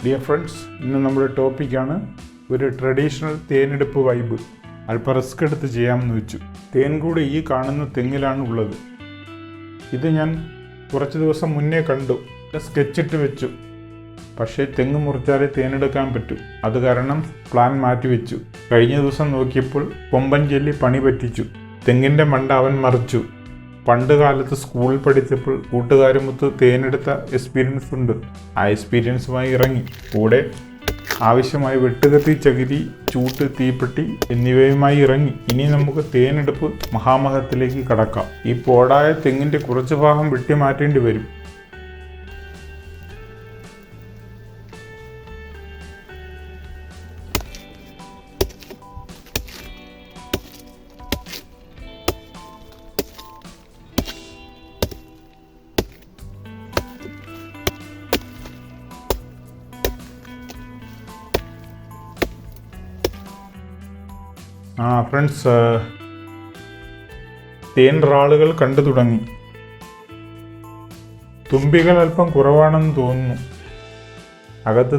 Dear friends, ഇന്ന് നമ്മുടെ ടോപ്പിക്കാണ് ഒരു ട്രഡീഷണൽ തേനെടുപ്പ് വൈബ്. അല്പം റിസ്ക് എടുത്ത് ചെയ്യാമെന്ന് വെച്ചു. തേൻ കൂടി ഈ കാണുന്ന തെങ്ങിലാണ് ഉള്ളത്. ഇത് ഞാൻ കുറച്ച് ദിവസം മുന്നേ കണ്ടു, സ്കെച്ചിട്ട് വെച്ചു. പക്ഷേ തെങ്ങ് മുറിച്ചാലേ തേനെടുക്കാൻ പറ്റൂ. അത് കാരണം പ്ലാൻ മാറ്റിവെച്ചു. കഴിഞ്ഞ ദിവസം നോക്കിയപ്പോൾ കൊമ്പൻ ചൊല്ലി പണി പറ്റിച്ചു. തെങ്ങിൻ്റെ മണ്ട അവൻ മറിച്ചു. പണ്ട് കാലത്ത് സ്കൂളിൽ പഠിച്ചപ്പോൾ കൂട്ടുകാരുമൊത്ത് തേനെടുത്ത എക്സ്പീരിയൻസ് ഉണ്ട്. ആ എക്സ്പീരിയൻസുമായി ഇറങ്ങി. കൂടെ ആവശ്യമായ വെട്ടുകത്തി, ചകിരി, ചൂട്ട്, തീപ്പെട്ടി എന്നിവയുമായി ഇറങ്ങി. ഇനി നമുക്ക് തേനെടുപ്പ് മഹാമഹത്തിലേക്ക് കടക്കാം. ഈ പോടായ തെങ്ങിൻ്റെ കുറച്ച് ഭാഗം വെട്ടി മാറ്റേണ്ടി വരും. ഫ്രണ്ട്സ്, തേൻ റാളുകൾ കണ്ടു തുടങ്ങി. തുമ്പികൾ അല്പം കുറവാണെന്ന് തോന്നുന്നു. അകത്ത്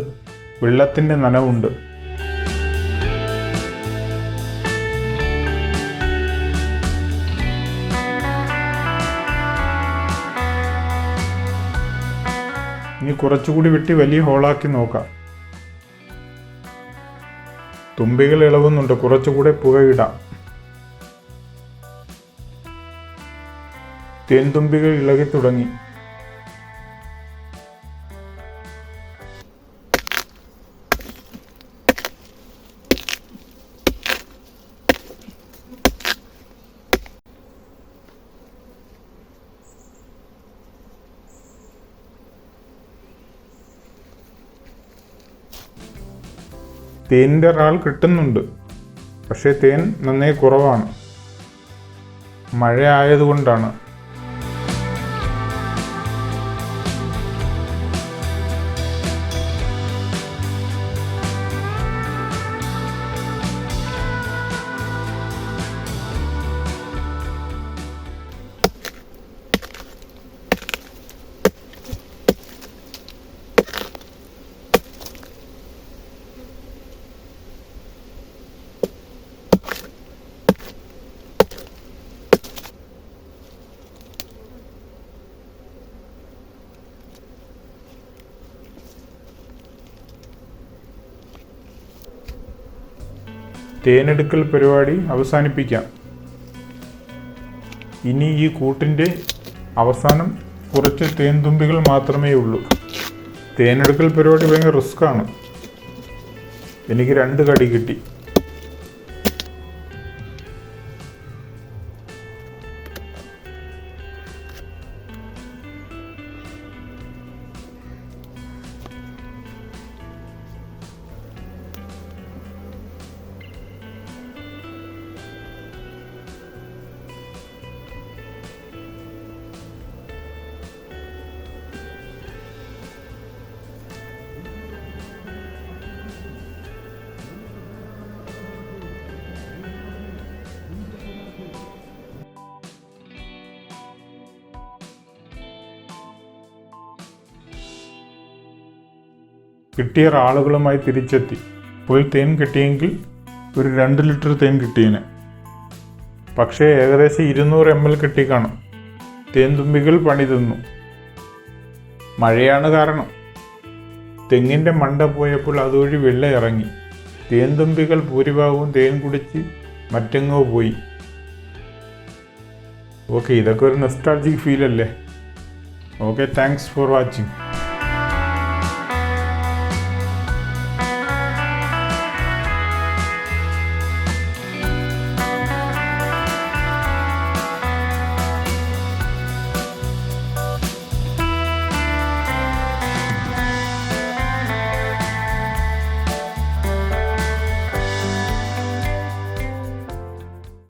വെള്ളത്തിൻ്റെ നനവുണ്ട്. ഇനി കുറച്ചുകൂടി വെട്ടി വലിയ ഹോളാക്കി നോക്കാം. തുമ്പികൾ ഇളവുന്നുണ്ട്. കുറച്ചുകൂടെ പുകയിടാം. തേൻ തുമ്പികൾ ഇളകി തുടങ്ങി. തേനിൻ്റെ റാൾ കിട്ടുന്നുണ്ട്. പക്ഷേ തേൻ നന്നേ കുറവാണ്. മഴ ആയതുകൊണ്ടാണ്. തേനെടുക്കൽ പരിപാടി അവസാനിപ്പിക്കാം. ഇനി ഈ കൂട്ടിൻ്റെ അവസാനം കുറച്ച് തേൻ തുമ്പികൾ മാത്രമേ ഉള്ളൂ. തേനെടുക്കൽ പരിപാടി ഭയങ്കര റിസ്ക്കാണ്. എനിക്ക് 2 കടി കിട്ടി. കിട്ടിയ ആളുകളുമായി തിരിച്ചെത്തി. ഫുൾ തേൻ കിട്ടിയെങ്കിൽ ഒരു 2 ലിറ്റർ തേൻ കിട്ടിയേനെ. പക്ഷേ ഏകദേശം 200 ml കിട്ടിക്കാണും. തേൻ തുമ്പികൾ പണി തിന്നു. മഴയാണ് കാരണം. തെങ്ങിൻ്റെ മണ്ട പോയപ്പോൾ അതുവഴി വെള്ളം ഇറങ്ങി. തേൻ തുമ്പികൾ ഭൂരിഭാഗവും തേൻ കുടിച്ച് മറ്റെങ്ങോ പോയി. ഓക്കെ, ഇതൊക്കെ ഒരു നൊസ്റ്റാൾജിക് ഫീൽ അല്ലേ? Okay, thanks for watching.